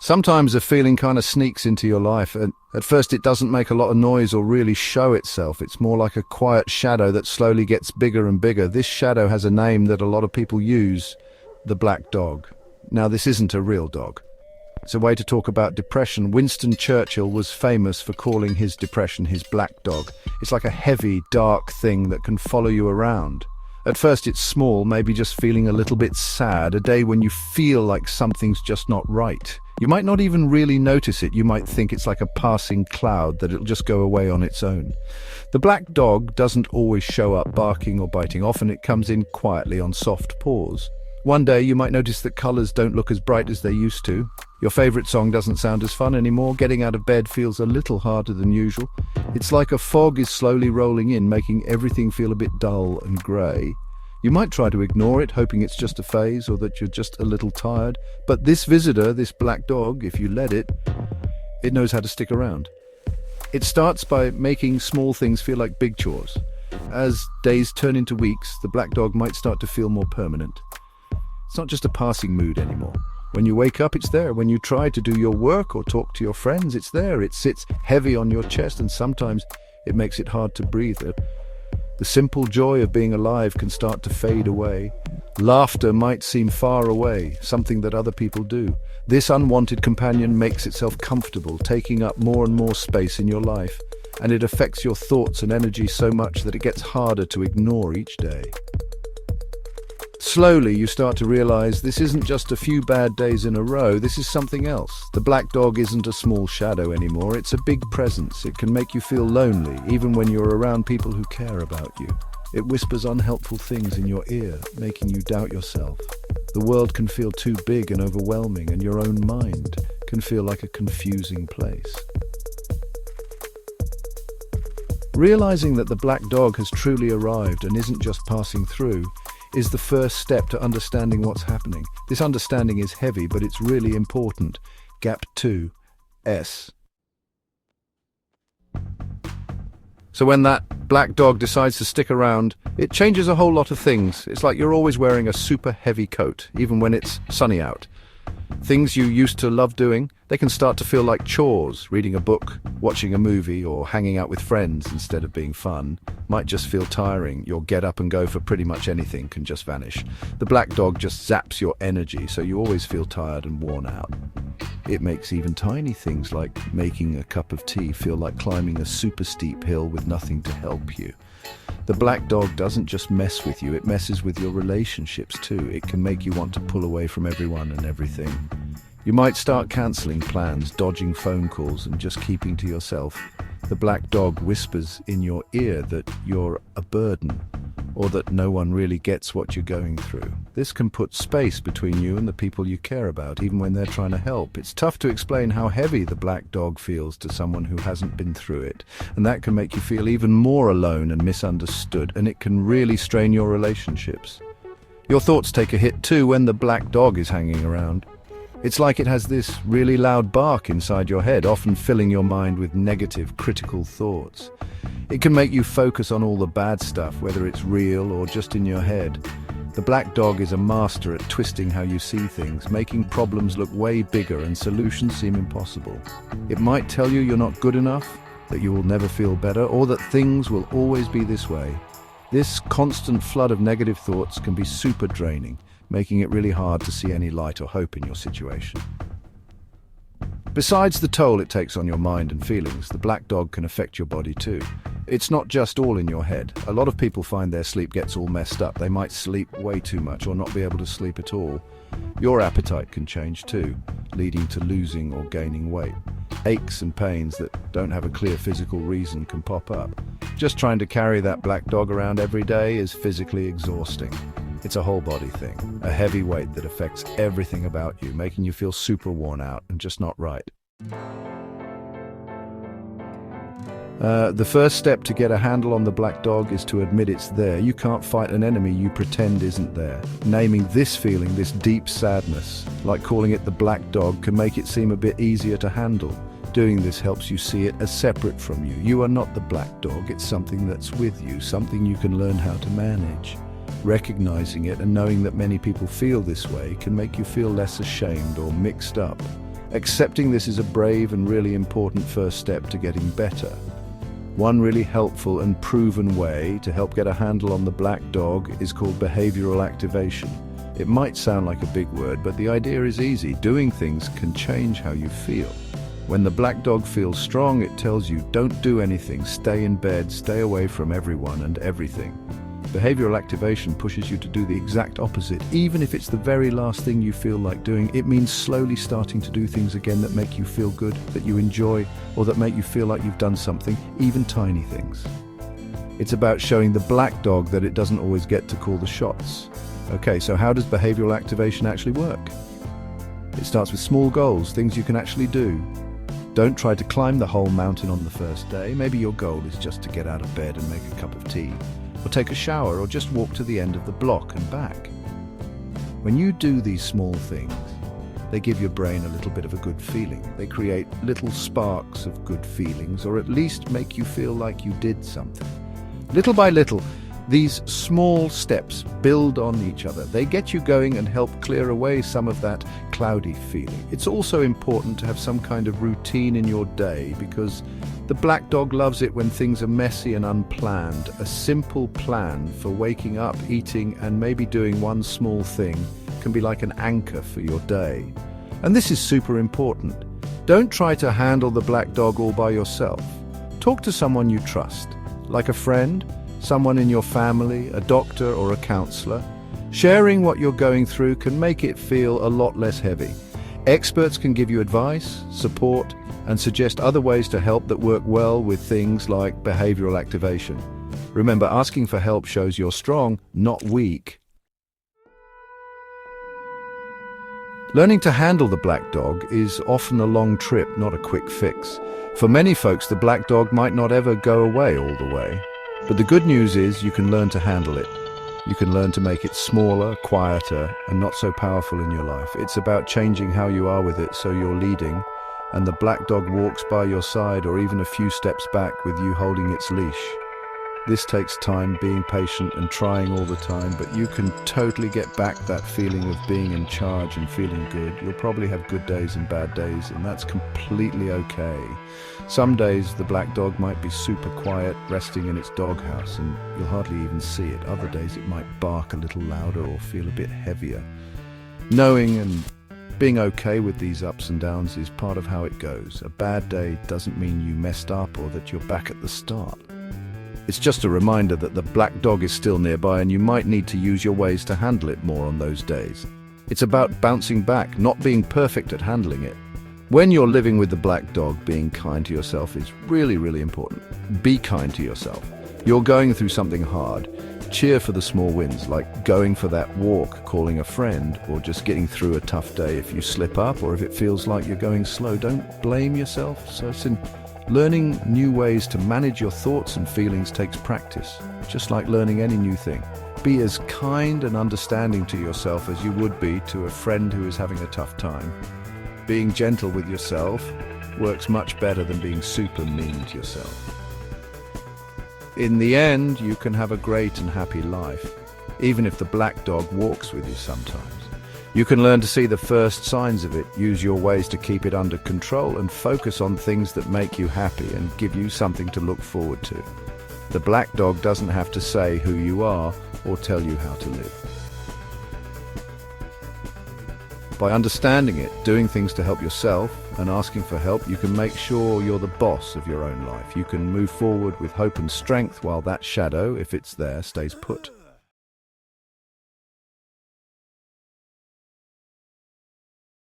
Sometimes a feeling kind of sneaks into your life, and at first it doesn't make a lot of noise or really show itself. It's more like a quiet shadow that slowly gets bigger and bigger. This shadow has a name that a lot of people use, the black dog. Now, this isn't a real dog. It's a way to talk about depression. Winston Churchill was famous for calling his depression his black dog. It's like a heavy, dark thing that can follow you around. At first it's small, maybe just feeling a little bit sad, a day when you feel like something's just not right. You might not even really notice it. You might think it's like a passing cloud, that it'll just go away on its own. The black dog doesn't always show up barking or biting. Often it comes in quietly on soft paws. One day you might notice that colors don't look as bright as they used to. Your favorite song doesn't sound as fun anymore. Getting out of bed feels a little harder than usual. It's like a fog is slowly rolling in, making everything feel a bit dull and grey. You might try to ignore it, hoping it's just a phase or that you're just a little tired. But this visitor, this black dog, if you let it knows how to stick around. It starts by making small things feel like big chores. As days turn into weeks, the black dog might start to feel more permanent. It's not just a passing mood anymore. When you wake up, it's there. When you try to do your work or talk to your friends, it's there. It sits heavy on your chest, and sometimes it makes it hard to breathe. The simple joy of being alive can start to fade away. Laughter might seem far away, something that other people do. This unwanted companion makes itself comfortable, taking up more and more space in your life, and it affects your thoughts and energy so much that it gets harder to ignore each day. Slowly, you start to realize this isn't just a few bad days in a row, this is something else. The black dog isn't a small shadow anymore, it's a big presence. It can make you feel lonely, even when you're around people who care about you. It whispers unhelpful things in your ear, making you doubt yourself. The world can feel too big and overwhelming, and your own mind can feel like a confusing place. Realizing that the black dog has truly arrived and isn't just passing through is the first step to understanding what's happening. This understanding is heavy, but it's really important. Gap 2, S. So when that black dog decides to stick around, it changes a whole lot of things. It's like you're always wearing a super heavy coat, even when it's sunny out. Things you used to love doing, they can start to feel like chores. Reading a book, watching a movie, or hanging out with friends instead of being fun might just feel tiring. Your get up and go for pretty much anything can just vanish. The black dog just zaps your energy, so you always feel tired and worn out. It makes even tiny things like making a cup of tea feel like climbing a super steep hill with nothing to help you. The black dog doesn't just mess with you, it messes with your relationships too. It can make you want to pull away from everyone and everything. You might start cancelling plans, dodging phone calls, and just keeping to yourself. The black dog whispers in your ear that you're a burden, or that no one really gets what you're going through. This can put space between you and the people you care about, even when they're trying to help. It's tough to explain how heavy the black dog feels to someone who hasn't been through it, and that can make you feel even more alone and misunderstood, and it can really strain your relationships. Your thoughts take a hit too when the black dog is hanging around. It's like it has this really loud bark inside your head, often filling your mind with negative, critical thoughts. It can make you focus on all the bad stuff, whether it's real or just in your head. The black dog is a master at twisting how you see things, making problems look way bigger and solutions seem impossible. It might tell you you're not good enough, that you will never feel better, or that things will always be this way. This constant flood of negative thoughts can be super draining, making it really hard to see any light or hope in your situation. Besides the toll it takes on your mind and feelings, the black dog can affect your body too. It's not just all in your head. A lot of people find their sleep gets all messed up. They might sleep way too much or not be able to sleep at all. Your appetite can change too, leading to losing or gaining weight. Aches and pains that don't have a clear physical reason can pop up. Just trying to carry that black dog around every day is physically exhausting. It's a whole body thing, a heavy weight that affects everything about you, making you feel super worn out and just not right. The first step to get a handle on the black dog is to admit it's there. You can't fight an enemy you pretend isn't there. Naming this feeling, this deep sadness, like calling it the black dog, can make it seem a bit easier to handle. Doing this helps you see it as separate from you. You are not the black dog, it's something that's with you, something you can learn how to manage. Recognizing it and knowing that many people feel this way can make you feel less ashamed or mixed up. Accepting this is a brave and really important first step to getting better. One really helpful and proven way to help get a handle on the black dog is called behavioral activation. It might sound like a big word, but the idea is easy. Doing things can change how you feel. When the black dog feels strong, it tells you, don't do anything, stay in bed, stay away from everyone and everything. Behavioral activation pushes you to do the exact opposite, even if it's the very last thing you feel like doing. It means slowly starting to do things again that make you feel good, that you enjoy, or that make you feel like you've done something, even tiny things. It's about showing the black dog that it doesn't always get to call the shots. Okay, so how does behavioral activation actually work? It starts with small goals, things you can actually do. Don't try to climb the whole mountain on the first day. Maybe your goal is just to get out of bed and make a cup of tea, or take a shower, or just walk to the end of the block and back. When you do these small things, they give your brain a little bit of a good feeling. They create little sparks of good feelings, or at least make you feel like you did something. Little by little, these small steps build on each other. They get you going and help clear away some of that cloudy feeling. It's also important to have some kind of routine in your day, because the black dog loves it when things are messy and unplanned. A simple plan for waking up, eating, and maybe doing one small thing can be like an anchor for your day. And this is super important. Don't try to handle the black dog all by yourself. Talk to someone you trust, like a friend, someone in your family, a doctor or a counselor. Sharing what you're going through can make it feel a lot less heavy. Experts can give you advice, support, and suggest other ways to help that work well with things like behavioral activation. Remember, asking for help shows you're strong, not weak. Learning to handle the black dog is often a long trip, not a quick fix. For many folks, the black dog might not ever go away all the way. But the good news is you can learn to handle it. You can learn to make it smaller, quieter, and not so powerful in your life. It's about changing how you are with it so you're leading, and the black dog walks by your side or even a few steps back with you holding its leash. This takes time, being patient and trying all the time, but you can totally get back that feeling of being in charge and feeling good. You'll probably have good days and bad days, and that's completely okay. Some days the black dog might be super quiet, resting in its doghouse, and you'll hardly even see it. Other days it might bark a little louder or feel a bit heavier. Knowing and being okay with these ups and downs is part of how it goes. A bad day doesn't mean you messed up or that you're back at the start. It's just a reminder that the black dog is still nearby, and you might need to use your ways to handle it more on those days. It's about bouncing back, not being perfect at handling it. When you're living with the black dog, being kind to yourself is really, really important. Be kind to yourself. You're going through something hard. Cheer for the small wins, like going for that walk, calling a friend, or just getting through a tough day. If you slip up or if it feels like you're going slow, don't blame yourself. Learning new ways to manage your thoughts and feelings takes practice, just like learning any new thing. Be as kind and understanding to yourself as you would be to a friend who is having a tough time. Being gentle with yourself works much better than being super mean to yourself. In the end, you can have a great and happy life, even if the black dog walks with you sometimes. You can learn to see the first signs of it, use your ways to keep it under control, and focus on things that make you happy and give you something to look forward to. The black dog doesn't have to say who you are or tell you how to live. By understanding it, doing things to help yourself, and asking for help, you can make sure you're the boss of your own life. You can move forward with hope and strength while that shadow, if it's there, stays put.